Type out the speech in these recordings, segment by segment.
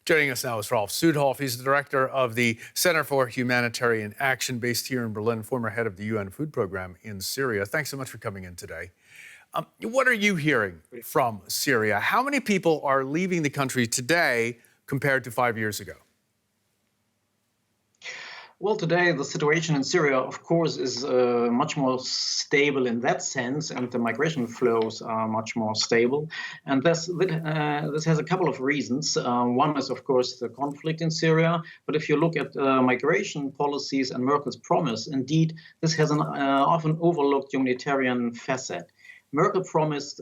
Joining us now is Ralf Südhoff. He's the director of the Center for Humanitarian Action based here in Berlin, former head of the UN Food Program in Syria. Thanks so much for coming in today. What are you hearing from Syria? How many people are leaving the country today compared to 5 years ago? Well, today the situation in Syria, of course, is much more stable in that sense, and the migration flows are much more stable. And this has a couple of reasons. One is, of course, the conflict in Syria. But if you look at migration policies and Merkel's promise, indeed, this has an often overlooked humanitarian facet. Merkel promised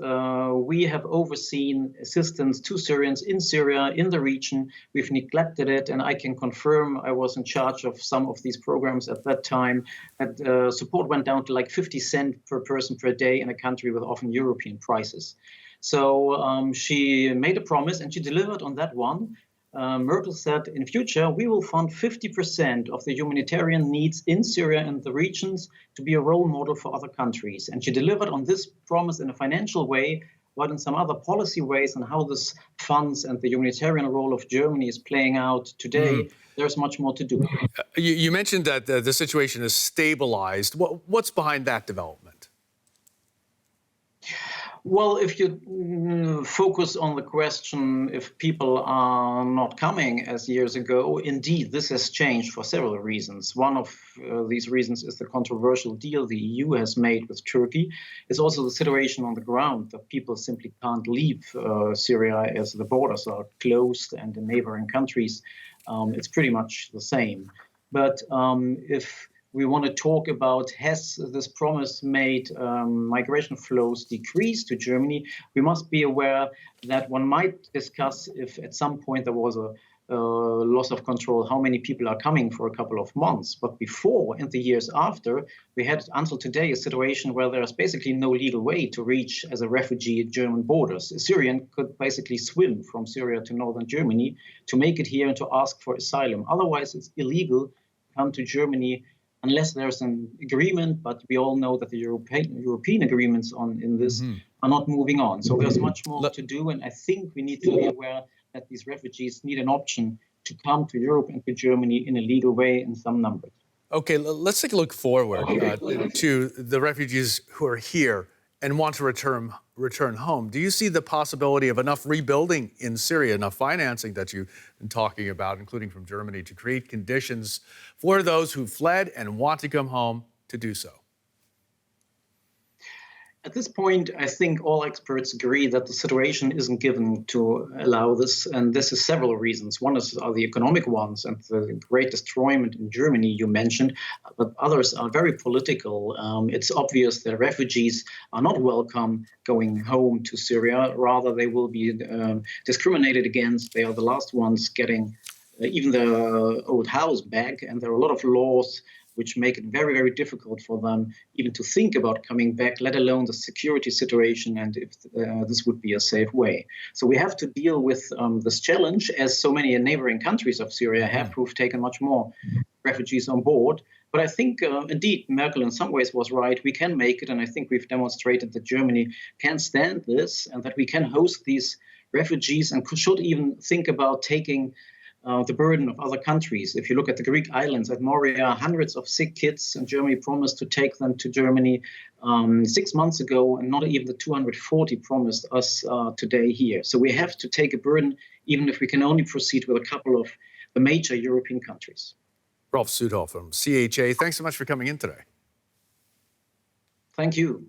we have overseen assistance to Syrians in Syria, in the region. We've neglected it, and I can confirm I was in charge of some of these programs at that time. That support went down to like 50 cents per person per day in a country with often European prices. So she made a promise, and she delivered on that one. Merkel said, in future, we will fund 50% of the humanitarian needs in Syria and the regions to be a role model for other countries. And she delivered on this promise in a financial way, but in some other policy ways on how this funds and the humanitarian role of Germany is playing out today. There's much more to do. You mentioned that the situation is stabilized. What's behind that development? Well, if you focus on the question if people are not coming as years ago, indeed, this has changed for several reasons. One of these reasons is the controversial deal the EU has made with Turkey. It's also the situation on the ground that people simply can't leave Syria as the borders are closed, and in neighboring countries, it's pretty much the same. But if we want to talk about, has this promise made migration flows decrease to Germany? We must be aware that one might discuss if at some point there was a loss of control, how many people are coming for a couple of months. But before and the years after, we had until today a situation where there's basically no legal way to reach as a refugee at German borders. A Syrian could basically swim from Syria to northern Germany to make it here and to ask for asylum. Otherwise, it's illegal to come to Germany unless there's an agreement, but we all know that the European agreements in this are not moving on. So there's much more to do, and I think we need to be aware that these refugees need an option to come to Europe and to Germany in a legal way in some numbers. Okay, let's take a look forward to the refugees who are here and want to return home. Do you see the possibility of enough rebuilding in Syria, enough financing that you've been talking about, including from Germany, to create conditions for those who fled and want to come home to do so? At this point, I think all experts agree that the situation isn't given to allow this, and this is several reasons. One are the economic ones and the great destroyment in Germany you mentioned, but others are very political. It's obvious that refugees are not welcome going home to Syria. Rather, they will be discriminated against. They are the last ones getting even their old house back, and there are a lot of laws which make it very, very difficult for them even to think about coming back, let alone the security situation and if this would be a safe way. So we have to deal with this challenge, as so many neighboring countries of Syria have, who've taken much more refugees on board. But I think, indeed, Merkel in some ways was right. We can make it, and I think we've demonstrated that Germany can stand this and that we can host these refugees and should even think about taking the burden of other countries. If you look at the Greek islands, at Moria, hundreds of sick kids, and Germany promised to take them to Germany 6 months ago, and not even the 240 promised us today here. So we have to take a burden, even if we can only proceed with a couple of the major European countries. Ralf Südhoff from CHA, thanks so much for coming in today. Thank you.